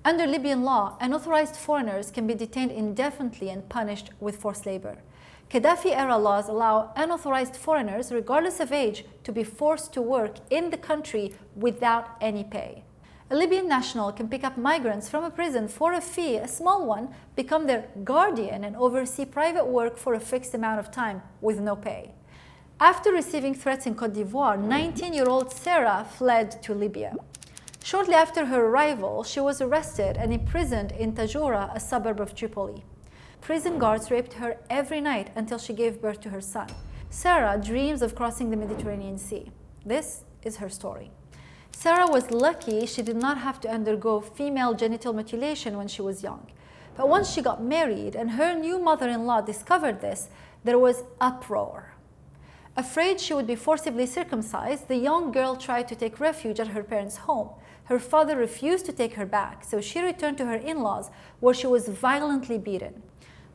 Under Libyan law, unauthorized foreigners can be detained indefinitely and punished with forced labor. Gaddafi-era laws allow unauthorized foreigners, regardless of age, to be forced to work in the country without any pay. A Libyan national can pick up migrants from a prison for a fee, a small one, become their guardian and oversee private work for a fixed amount of time with no pay. After receiving threats in Côte d'Ivoire, 19-year-old Sarah fled to Libya. Shortly after her arrival, she was arrested and imprisoned in Tajoura, a suburb of Tripoli. Prison guards raped her every night until she gave birth to her son. Sarah dreams of crossing the Mediterranean Sea. This is her story. Sarah was lucky she did not have to undergo female genital mutilation when she was young. But once she got married and her new mother-in-law discovered this, there was uproar. Afraid she would be forcibly circumcised, the young girl tried to take refuge at her parents' home. Her father refused to take her back, so she returned to her in-laws, where she was violently beaten.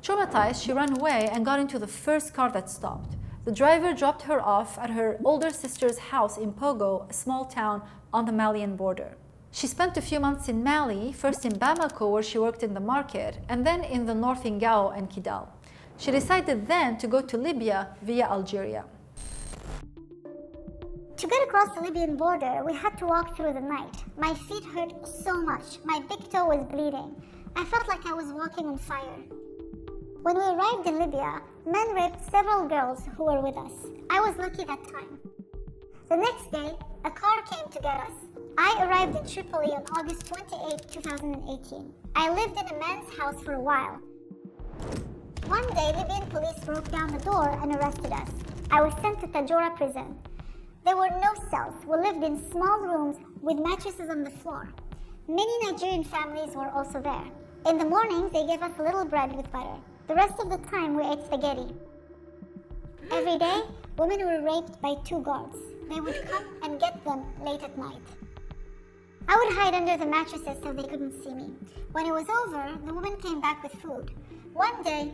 Traumatized, she ran away and got into the first car that stopped. The driver dropped her off at her older sister's house in Pogo, a small town on the Malian border. She spent a few months in Mali, first in Bamako, where she worked in the market, and then in the north in Gao and Kidal. She decided then to go to Libya via Algeria. To get across the Libyan border, we had to walk through the night. My feet hurt so much. My big toe was bleeding. I felt like I was walking on fire. When we arrived in Libya, men raped several girls who were with us. I was lucky that time. The next day, a car came to get us. I arrived in Tripoli on August 28, 2018. I lived in a man's house for a while. One day, Libyan police broke down the door and arrested us. I was sent to Tajoura prison. There were no cells. We lived in small rooms with mattresses on the floor. Many Nigerian families were also there. In the mornings, they gave us a little bread with butter. The rest of the time, we ate spaghetti. Every day, women were raped by 2 guards. They would come and get them late at night. I would hide under the mattresses so they couldn't see me. When it was over, the woman came back with food. One day,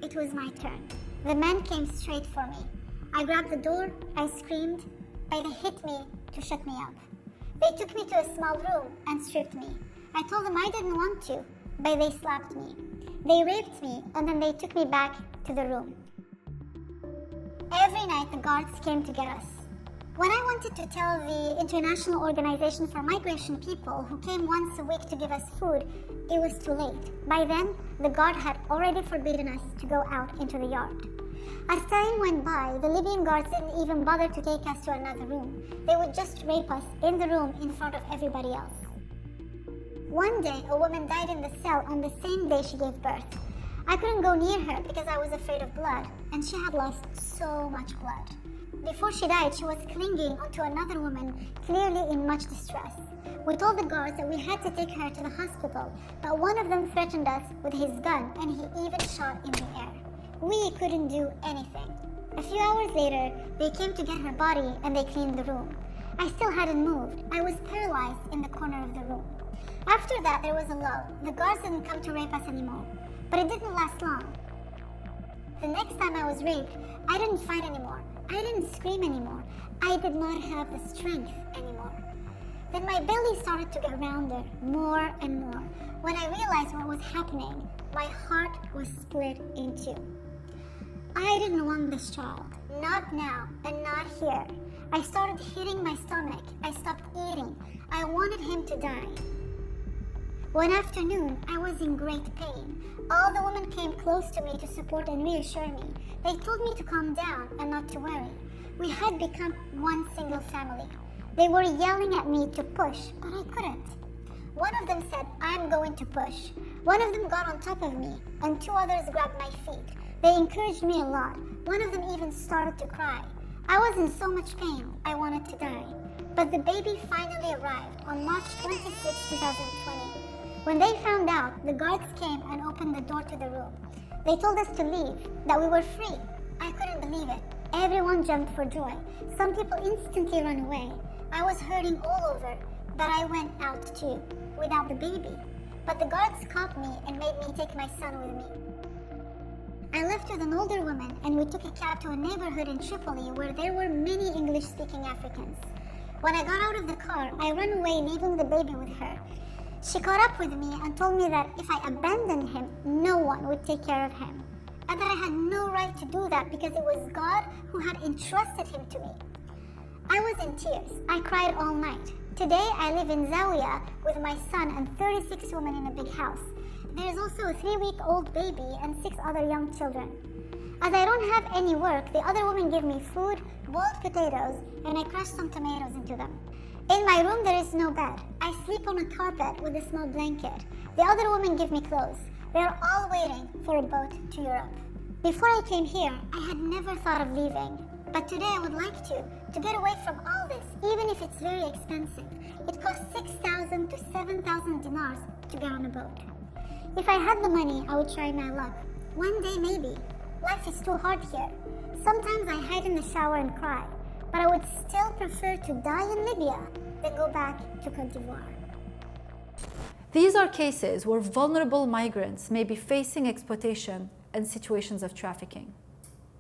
it was my turn. The men came straight for me. I grabbed the door, I screamed, but they hit me to shut me up. They took me to a small room and stripped me. I told them I didn't want to, but they slapped me. They raped me and then they took me back to the room. Every night the guards came to get us. When I wanted to tell the International Organization for Migration people who came once a week to give us food, it was too late. By then, the guard had already forbidden us to go out into the yard. As time went by, the Libyan guards didn't even bother to take us to another room. They would just rape us in the room in front of everybody else. One day, a woman died in the cell on the same day she gave birth. I couldn't go near her because I was afraid of blood, and she had lost so much blood. Before she died, she was clinging onto another woman, clearly in much distress. We told the guards that we had to take her to the hospital, but one of them threatened us with his gun, and he even shot in the air. We couldn't do anything. A few hours later, they came to get her body and they cleaned the room. I still hadn't moved. I was paralyzed in the corner of the room. After that, there was a lull. The guards didn't come to rape us anymore. But it didn't last long. The next time I was raped, I didn't fight anymore. I didn't scream anymore. I did not have the strength anymore. Then my belly started to get rounder, more and more. When I realized what was happening, my heart was split in 2. I didn't want this child. Not now, and not here. I started hitting my stomach. I stopped eating. I wanted him to die. One afternoon, I was in great pain. All the women came close to me to support and reassure me. They told me to calm down and not to worry. We had become one single family. They were yelling at me to push, but I couldn't. One of them said, "I'm going to push." One of them got on top of me, and 2 others grabbed my feet. They encouraged me a lot. One of them even started to cry. I was in so much pain, I wanted to die. But the baby finally arrived on March 26, 2020. When they found out, the guards came and opened the door to the room. They told us to leave, that we were free. I couldn't believe it. Everyone jumped for joy. Some people instantly ran away. I was hurting all over, but I went out too, without the baby. But the guards caught me and made me take my son with me. I left with an older woman and we took a cab to a neighborhood in Tripoli where there were many English-speaking Africans. When I got out of the car, I ran away leaving the baby with her. She caught up with me and told me that if I abandoned him, no one would take care of him, and that I had no right to do that because it was God who had entrusted him to me. I was in tears. I cried all night. Today, I live in Zawiya with my son and 36 women in a big house. There is also a 3-week-old baby and 6 other young children. As I don't have any work, the other women give me food, boiled potatoes, and I crush some tomatoes into them. In my room, there is no bed. I sleep on a carpet with a small blanket. The other women give me clothes. They are all waiting for a boat to Europe. Before I came here, I had never thought of leaving. But today I would like to get away from all this, even if it's very expensive. It costs 6,000 to 7,000 dinars to get on a boat. If I had the money, I would try my luck. One day maybe. Life is too hard here. Sometimes I hide in the shower and cry, but I would still prefer to die in Libya than go back to Côte d'Ivoire. These are cases where vulnerable migrants may be facing exploitation and situations of trafficking.